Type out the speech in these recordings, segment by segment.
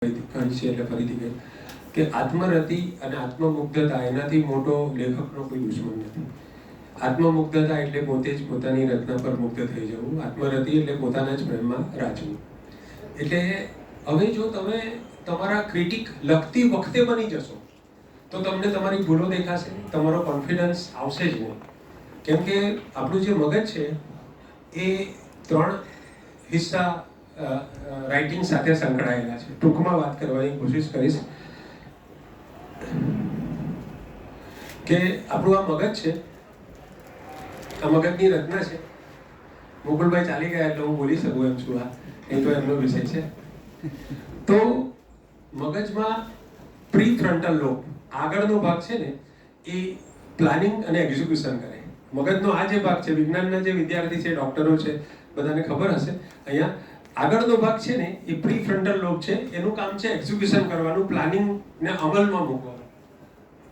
કહી છે એટલે ફરીથી કહે કે આત્મરતિ અને આત્મમુગ્ધતા એનાથી મોટો લેખકનો કોઈ દુશ્મન નથી. આત્મમુગ્ધતા એટલે પોતે જ પોતાની રચના પર મુગ્ધ થઈ જવું. આત્મરતિ એટલે પોતાના જ પ્રેમમાં રાચવું. એટલે હવે જો તમે તમારા ક્રિટિક લખતી વખતે બની જશો તો તમને તમારી ભૂલો દેખાશે, તમારો કોન્ફિડન્સ આવશે જ નહીં. કેમ કે આપણું જે મગજ છે એ 3 હિસ્સા રાઇટિંગ સાથે સંકળાયેલા છે. ટૂંકમાં વાત કરવાની કોશિશ કરીશ કે આપણું આ મગજ છે, આ મગજની રચના છે. મુકુલભાઈ ચાલી ગયા એટલે હું બોલી શકું એમ છું. એ તો એમનો વિષય છે. તો મગજમાં પ્રીફ્રન્ટલ લોબ આગળનો ભાગ છે ને એ પ્લાનિંગ અને એક્ઝિક્યુશન કરે. મગજનો આ જે ભાગ છે, વિજ્ઞાનના જે વિદ્યાર્થી છે, ડોક્ટરો છે, બધાને ખબર હશે. અહીંયા આગળનો ભાગ છે ને એ પ્રીફ્રન્ટલ લોબ છે. એનું કામ છે એક્ઝિક્યુશન કરવાનું, પ્લાનિંગને અમલમાં મૂકવાનું.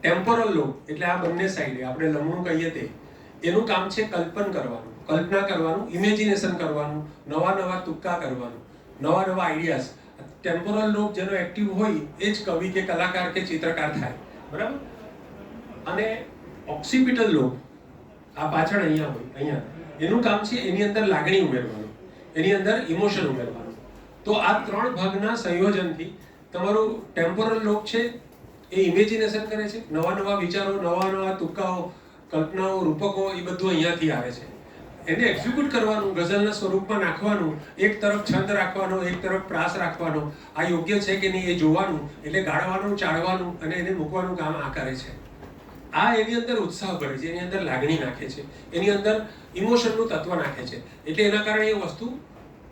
ટેમ્પોરલ લોબ એટલે આ બંને સાઈડે આપણે લમણું કહીએ તે, એનું કામ છે કલ્પન કરવાનું, કલ્પના કરવાનું, ઇમેજિનેશન કરવાનું, નવા તુક્કા કરવાનું, નવા આઈડિયાઝ. ટેમ્પોરલ લોબ જેનો એક્ટિવ હોય એ જ કવિ કે કલાકાર કે ચિત્રકાર થાય, બરાબર. અને ઓક્સિપિટલ લોબ આ પાછળ અહીંયા હોય, અહીંયા એનું કામ છે એની અંદર લાગણી ઉમેરવાનું, એની અંદર ઇમોશન ઉમેરવાનું. તો આ 3 ભાગના સંયોજનથી તમારું ટેમ્પોરલ લોબ છે એ ઇમેજિનેશન કરે છે, નવા વિચારો, નવા તુક્કાઓ, કલ્પનાઓ, રૂપકો, એ બધું અહીંયાથી આવે છે. એને એક્ઝિક્યુટ કરવાનું, ગઝલના સ્વરૂપમાં નાખવાનું, એક તરફ છંદ રાખવાનો, એક તરફ પ્રાસ રાખવાનો, આ યોગ્ય છે કે નહીં એ જોવાનું, એટલે ગાળવાનું, ચાળવાનું અને એને મૂકવાનું કામ આ કરે છે. આ એની અંદર ઉત્સાહ ભરે છે, એની અંદર લાગણી નાખે છે, એની અંદર ઇમોશનનું તત્વ નાખે છે. એટલે એના કારણે એ વસ્તુ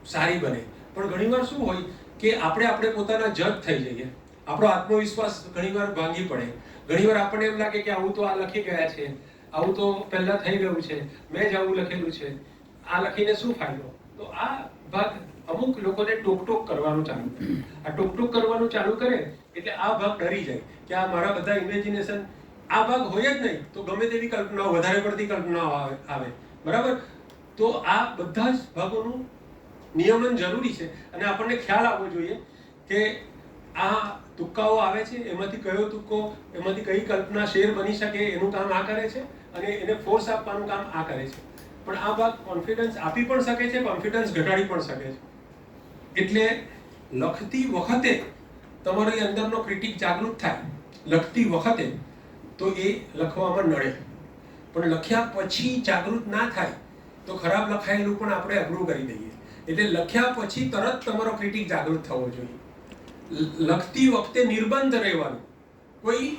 સારી બને. પણ ઘણીવાર શું હોય કે આપણે પોતાના જજ થઈ જઈએ. આપણો આત્મવિશ્વાસ ઘણીવાર ભાંગી પડે. ઘણીવાર આપણને એમ લાગે કે આવું તો આ લખી ગયા છે, આવું તો પહેલા થઈ ગયું છે, મેં જ આવું લખેલું છે, આ લખીને શું ફાયદો. તો આ ભાગ અમુક લોકોને ટોક કરવાનું ચાલુ કરે. આ ટોક કરવાનું ચાલુ કરે એટલે આ ભાગ ડરી જાય કે આ મારા બધા ઇમેજિનેશન, આ ભાગ હોય જ નહીં તો ગમે તેવી કલ્પનાઓ, વધારે પડતી કલ્પનાઓ આવે, બરાબર. તો આ બધા જ ભાગોનું નિયમન જરૂરી છે. અને આપણને ખ્યાલ આવવો જોઈએ કે આ તુક્કાઓ આવે છે, એમાંથી કયો તુક્કો, એમાંથી કઈ કલ્પના શેર બની શકે, એનું કામ આ કરે છે. અને એને ફોર્સ આપવાનું કામ આ કરે છે. પણ આ ભાગ કોન્ફિડન્સ આપી પણ શકે છે, કોન્ફિડન્સ ઘટાડી પણ શકે છે. એટલે લખતી વખતે તમારી અંદરનો ક્રિટિક જાગૃત થાય, લખતી વખતે, તો એ લખવામાં નડે. પણ લખ્યા પછી જાગૃત ના થાય તો ખરાબ લખાયેલું પણ આપણે અઘરું કરી દઈએ. એટલે લખ્યા પછી તરત તમારો ક્રિટિક જાગૃત થવો જોઈએ. લખતી વખતે નિર્બંધ રહેવાનું, કોઈ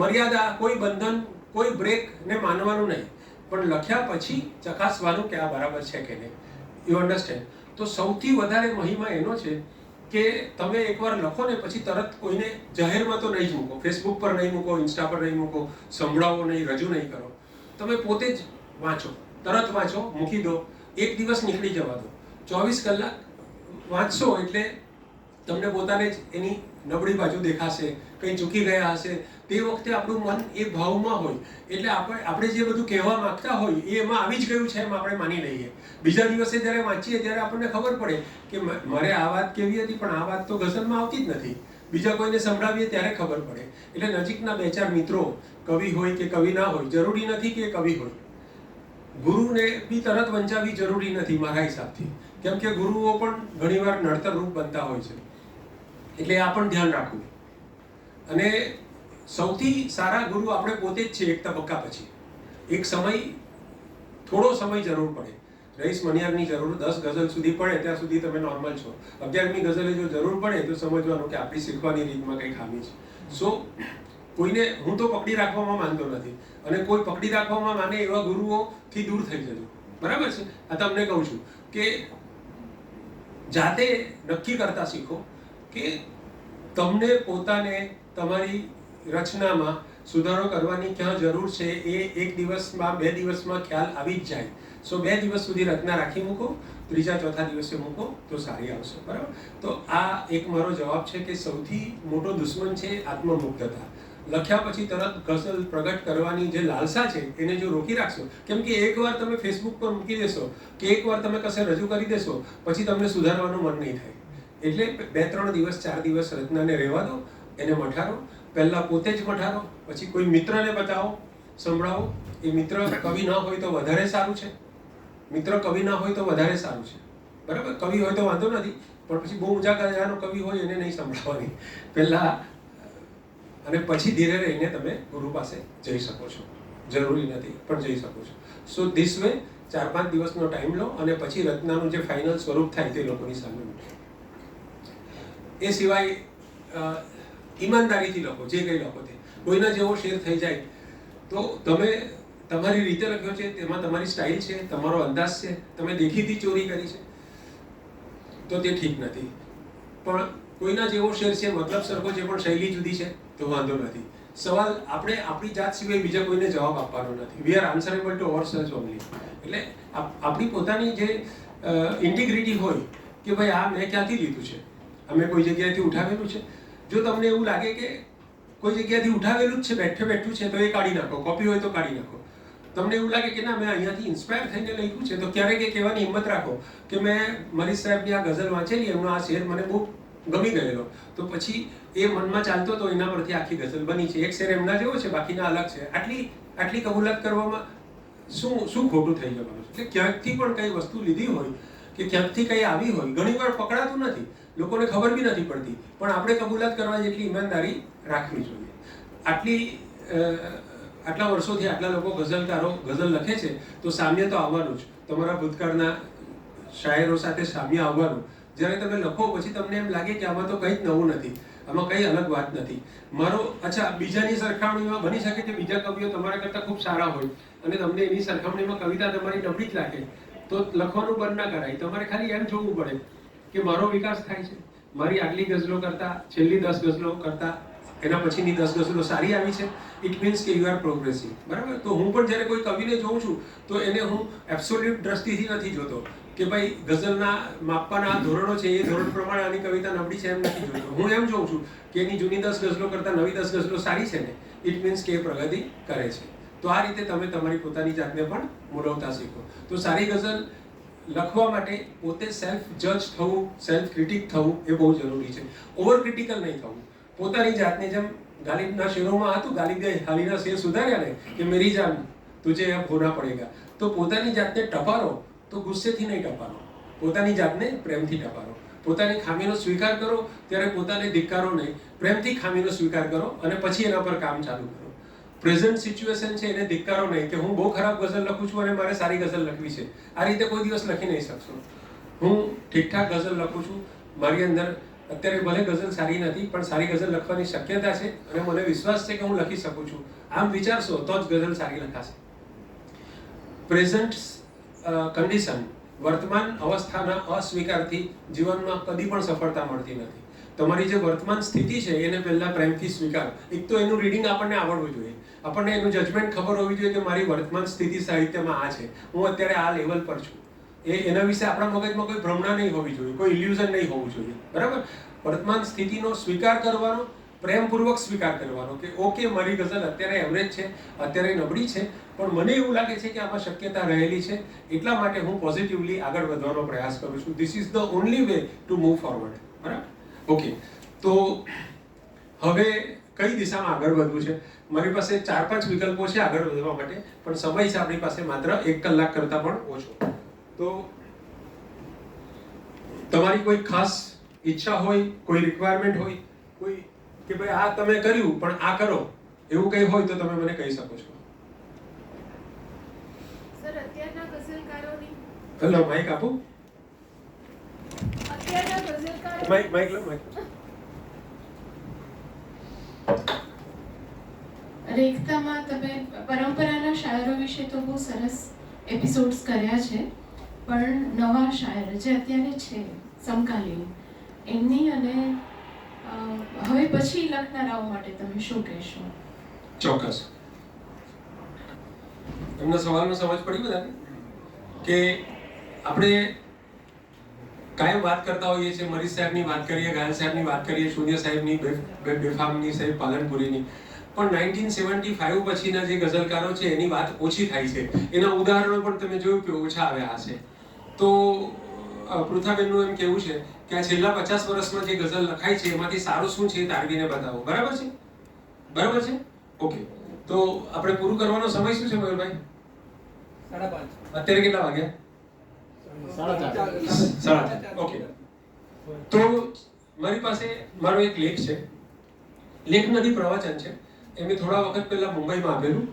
મર્યાદા, કોઈ બંધન, કોઈ બ્રેક ને માનવાનું નહીં. પણ લખ્યા પછી ચકાસવાનું કે આ બરાબર છે કે નહીં. You understand? તો સૌથી વધારે મહિમા એનો છે કે તમે એકવાર લખો ને પછી તરત કોઈને જાહેરમાં તો નહીં જ મૂકો, ફેસબુક પર નહીં મૂકો, ઇન્સ્ટા પર નહીં મૂકો, સંભળાવો નહીં, રજૂ નહીં કરો. તમે પોતે જ વાંચો, તરત વાંચો, મૂકી દો. એક દિવસ નીકળી જવા દો. 24 કલાક વાંચશો એટલે તમને પોતાને જ એની નબળી બાજુ દેખાશે, કંઈ ચૂકી ગયા હશે. તે વખતે આપણું મન એ ભાવમાં હોય એટલે આપણે જે બધું કહેવા માંગતા હોય એ એમાં આવી જ ગયું છે એમ આપણે માની લઈએ. બીજા દિવસે જ્યારે વાંચીએ ત્યારે આપણને ખબર પડે કે મારે આ વાત કેવી હતી, પણ આ વાત તો ગઝલમાં આવતી જ નથી. બીજા કોઈને સંભળાવીએ ત્યારે ખબર પડે. એટલે નજીકના 2-4 મિત્રો, કવિ હોય કે કવિ ના હોય, જરૂરી નથી કે કવિ હોય. ગુરુને બી તરત વંચાવી જરૂરી નથી મારા હિસાબથી. કેમ કે ગુરુઓ પણ ઘણીવાર નડતર રૂપ બનતા હોય છે. એટલે આ પણ ધ્યાન રાખવું. અને સૌથી સારા ગુરુ આપણે પોતે જ છે એક તબક્કા પછી. એક સમય, થોડો સમય જરૂર પડે. રઈસ મનિયારની જરૂર 10 ગઝલ સુધી પડે ત્યાં સુધી તમે નોર્મલ છો. 11મી ગઝલે જો જરૂર પડે તો સમજવાનું કે આપણી શીખવાની રીતમાં કંઈ ખામી છે. સો કોઈને હું તો પકડી રાખવામાં માનતો નથી. અને કોઈ પકડી રાખવામાં માને એવા ગુરુઓથી દૂર થઈ જજો, બરાબર છે. આ તમને કહું છું કે જાતે નક્કી કરતા શીખો કે તમને પોતાને તમારી રચનામાં સુધારો કરવાની ક્યાં જરૂર છે. એ 1 દિવસમાં, 2 દિવસમાં ખ્યાલ આવી જ જાય. સો 2 દિવસ સુધી રચના રાખી મૂકો, 3-4 દિવસે મૂકો તો સારી આવશે, બરાબર. તો આ એક મારો જવાબ છે કે સૌથી મોટો દુશ્મન છે આત્મમુગ્ધતા. લખ્યા પછી તરત ગઝલ પ્રગટ કરવાની જે લાલસા છે એને જો રોકી રાખશો, કેમ કે એકવાર તમે ફેસબુક પર મૂકી દેશો કે એકવાર તમે કશે રજૂ કરી દેશો પછી તમને સુધારવાનું મન નહીં થાય. એટલે 2-3 દિવસ 4 દિવસ રચનાને રહેવા દો, એને મઠારો. પહેલાં પોતે જ મઠારો, પછી કોઈ મિત્રને બતાવો, સંભળાવો. એ મિત્ર કવિ ન હોય તો વધારે સારું છે. મિત્ર કવિ ના હોય તો વધારે સારું છે, બરાબર. કવિ હોય તો વાંધો નથી, પણ પછી બહુ ઊંચા કક્ષાનો કવિ હોય એને નહીં સંભળાવવાની પહેલાં, અને પછી ધીરે રહીને તમે ગુરુ પાસે જઈ શકો છો. જરૂરી નથી પણ જઈ શકો છો. સો ધીસ વે 4-5 દિવસનો ટાઈમ લો અને પછી રચનાનું જે ફાઇનલ સ્વરૂપ થાય તે લોકોની સામે મૂકો. એ સિવાય ઈમાનદારીથી લખો, જે કંઈ લખો તે. કોઈના જેવો શેર થઈ જાય તો તમે તમારી રીતે લખ્યો છે, તેમાં તમારી સ્ટાઇલ છે, તમારો અંદાજ છે, તમે દેખીતી ચોરી કરી છે તો તે ઠીક નથી. પણ કોઈના જેવો શેર છે, મતલબ સરખો છે, પણ શૈલી જુદી છે તો વાંધો નથી. સવાલ આપણે આપણી જાત સિવાય બીજા કોઈને જવાબ આપવાનો નથી. We are answerable to ourselves only. એટલે આપણી પોતાની જે ઇન્ટિગ્રિટી હોય કે ભાઈ આ મેં ક્યાંથી લીધું છે, અમે કોઈ જગ્યાએથી ઉઠાવેલું છે. જો તમને એવું લાગે કે કોઈ જગ્યાએથી ઉઠાવેલું જ છે, બેઠું છે, તો એ કાઢી નાખો. કોપી હોય તો કાઢી નાખો. તમને એવું લાગે કે ના મેં અહીંયાથી ઇન્સ્પાયર થઈને લખ્યું છે, તો ક્યારેક એ કહેવાની હિંમત રાખો કે મેં મરીઝ સાહેબની આ ગઝલ વાંચેલી, એમનો આ શેર મને બહુ ગમી ગયેલો, તો પછી એ મનમાં ચાલતો તો એના પરથી આખી ગઝલ બની છે. એક શેર એમના જેવો છે, બાકીના અલગ છે. આટલી કબૂલાત કરવામાં શું ખોટું થઈ જવાનું છે. એટલે ક્યાંકથી પણ કઈ વસ્તુ લીધી હોય કે ક્યાંકથી કઈ આવી હોય, ઘણીવાર પકડાતું નથી, લોકોને ખબર બી નથી પડતી, પણ આપણે કબૂલાત કરવા જેટલી ઈમાનદારી રાખવી જોઈએ. આટલા વર્ષોથી આટલા લોકો ગઝલકારો ગઝલ લખે છે, તો સામ્ય તો આવવાનું જ. તમારા ભૂતકાળના શાયરો સાથે સામ્ય આવવાનું. જ્યારે તમે લખો પછી તમને એમ લાગે કે આમાં તો કંઈ જ નવું નથી, આમાં કંઈ અલગ વાત નથી. અચ્છા, બીજાની સરખામણીમાં બની શકે કે બીજા કવિઓ તમારા કરતાં ખૂબ સારા હોય અને તમને એની સરખામણીમાં કવિતા તમારી નબળી જ લાગે, તો લખવાનું બંધ ના કરાય. તમારે ખાલી એમ જોવું પડે કે મારો વિકાસ થાય છે, મારી આગલી ગઝલો કરતાં છેલ્લી 10 ગઝલો કરતાં એના પછીની 10 ગઝલો સારી આવી છે. ઇટ મીન્સ કે યુ આર પ્રોગ્રેસિવ, બરાબર. તો હું પણ જ્યારે કોઈ કવિને જોઉં છું તો એને હું એબ્સોલ્યુટ દ્રષ્ટિથી નથી જોતો કે ભાઈ ગઝલના માપવાના ધોરણો છે, એ ધોરણ પ્રમાણે આની કવિતા નબળી છે એમ નથી જોતો. હું એમ જોઉં છું કે એની જૂની 10 ગઝલો કરતાં નવી 10 ગઝલો સારી છે ને, ઇટ મીન્સ કે એ પ્રગતિ કરે છે. તો આ રીતે તમે તમારી પોતાની જાતને પણ મૂલવતા શીખો. તો સારી ગઝલ લખવા માટે પોતે સેલ્ફ જજ થવું, સેલ્ફ ક્રિટિક થવું એ બહુ જરૂરી છે. ઓવર ક્રિટિકલ નહીં થવું. પોતાની જાતને, જેમ ગાલિબના શેરોમાં હતું, ગાલિબે હાલીના શેર સુધાર્યા ને કે મેરી જાન તુજે અબ હોના પડેગા, તો પોતાની જાતને ટપારો તો ગુસ્સેથી નહીં ટપારો, પોતાની જાતને પ્રેમથી ટપારો. પોતાની ખામીનો સ્વીકાર કરો, ત્યારે પોતાને ધિક્કારો નહીં, પ્રેમથી ખામીનો સ્વીકાર કરો અને પછી એના પર કામ ચાલુ કરો. પ્રેઝન્ટ સિચ્યુએશન છે એને ધિક્કારો નહીં કે હું બહુ ખરાબ ગઝલ લખું છું અને મારે સારી ગઝલ લખવી છે. આ રીતે કોઈ દિવસ લખી નહીં શકશો. હું ઠીકઠાક ગઝલ લખું છું, મારી અંદર અત્યારે ભલે ગઝલ સારી નથી પણ સારી ગઝલ લખવાની શક્યતા છે અને મને વિશ્વાસ છે કે હું લખી શકું છું. આમ વિચારશો તો જ ગઝલ સારી લખાશે. પ્રેઝન્ટ કન્ડિશન, વર્તમાન અવસ્થાના અસ્વીકારથી જીવનમાં કદી પણ સફળતા મળતી નથી. તમારી જે વર્તમાન સ્થિતિ છે એને પહેલાં પ્રેમથી સ્વીકારો. એક તો એનું રીડિંગ આપણને આવડવું જોઈએ, આપણને એનું જજમેન્ટ ખબર હોવી જોઈએ કે મારી વર્તમાન સ્થિતિ સાહિત્યમાં આ છે, હું અત્યારે આ લેવલ પર છું. એના વિશે આપણા મગજમાં કોઈ ભ્રમણા નહીં હોવી જોઈએ, કોઈ ઇલ્યુઝન નહીં હોવું જોઈએ, બરાબર. વર્તમાન સ્થિતિનો સ્વીકાર કરવાનો, પ્રેમપૂર્વક સ્વીકાર કરવાનો કે ઓકે, મારી ગઝલ અત્યારે એવરેજ છે, અત્યારે નબળી છે, પણ મને એવું લાગે છે કે આમાં શક્યતા રહેલી છે, એટલા માટે હું પોઝિટિવલી આગળ વધવાનો પ્રયાસ કરું છું. This is the only way to move forward, બરાબર. ઓકે, તો હવે કઈ દિશામાં આગળ વધવું છે? મારી પાસે 4-5 વિકલ્પો છે આગળ વધવા માટે, પણ સમય છે આપણી પાસે માત્ર 1 કલાક કરતાં પણ ઓછો. તો તમારી કોઈ ખાસ ઈચ્છા હોય, કોઈ રિક્વાયરમેન્ટ હોય, કોઈ કે ભાઈ આ તમે કર્યું પણ આ કરો, એવું કંઈ હોય તો તમે મને કહી શકો છો. સર, અત્યારના ગઝલકારોની હેલો, માઈક આપો. અત્યારના ગઝલકારો માઈક લો, માઈક. રેખતામાં તમે પરંપરાના શાયરો વિશે તો બહુ સરસ એપિસોડ્સ કર્યા છે, પણ નવા શાયર જે અત્યારે છે સમકાલીન, એમની અને હવે પછી લખનારાઓ માટે તમે શું કહેશો? ચોક્કસ. એમના સવાલનો સમજ પડી બધાને કે આપણે કાયમ વાત કરતા હોઈએ છીએ, મરીઝ સાહેબની વાત કરીએ, ઘાયલ સાહેબની વાત કરીએ, શૂન્ય સાહેબની, બેફામની, સાહેબ પાલનપુરીની, પણ 1975 પછીના જે ગઝલકારો છે એની વાત ઓછી થાય છે. એના ઉદાહરણો પણ તમે જોયું કે ઓછા આવ્યા હશે. તો પૃથાબેનનું એમ કહેવું છે કે આ છેલ્લા 50 વર્ષમાં જે ગઝલ લખાઈ છે એમાંથી સારું શું છે એ તારવીને બતાવો. બરાબર છે? બરાબર છે? ઓકે. તો આપણે પૂરું કરવાનો સમય શું છે મયુરભાઈ? 5:30. અત્યારે કેટલા વાગ્યા? 4:30. ઓકે. તો મારી પાસે મારો એક લેખ છે. લેખ નથી, પ્રવચન છે. એ મેં થોડા વખત પહેલા મુંબઈમાં આપેલું.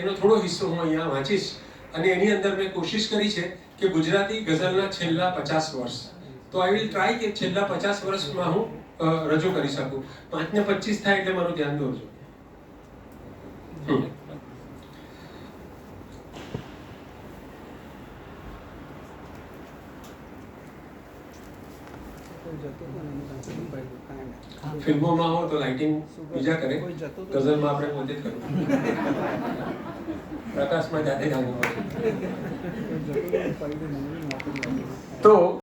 એનો થોડો હિસ્સો હું અહીંયા વાંચીશ અને એની અંદર મેં કોશિશ કરી છે કે ગુજરાતી ગઝલના છેલ્લા 50 વર્ષ. તો આઈ વિલ ટ્રાય કે છેલ્લા 50 વર્ષમાં હું રજૂ કરી શકું. 5 ને 25 થાય એટલે મારું ધ્યાન દોરજો. ફિલ્મોમાં હો તો લાઇટિંગ બીજા કરે, ગઝલમાં આપણે પોતે જ કરવું. પ્રકાશમાં જાતે ગાવું પડે. તો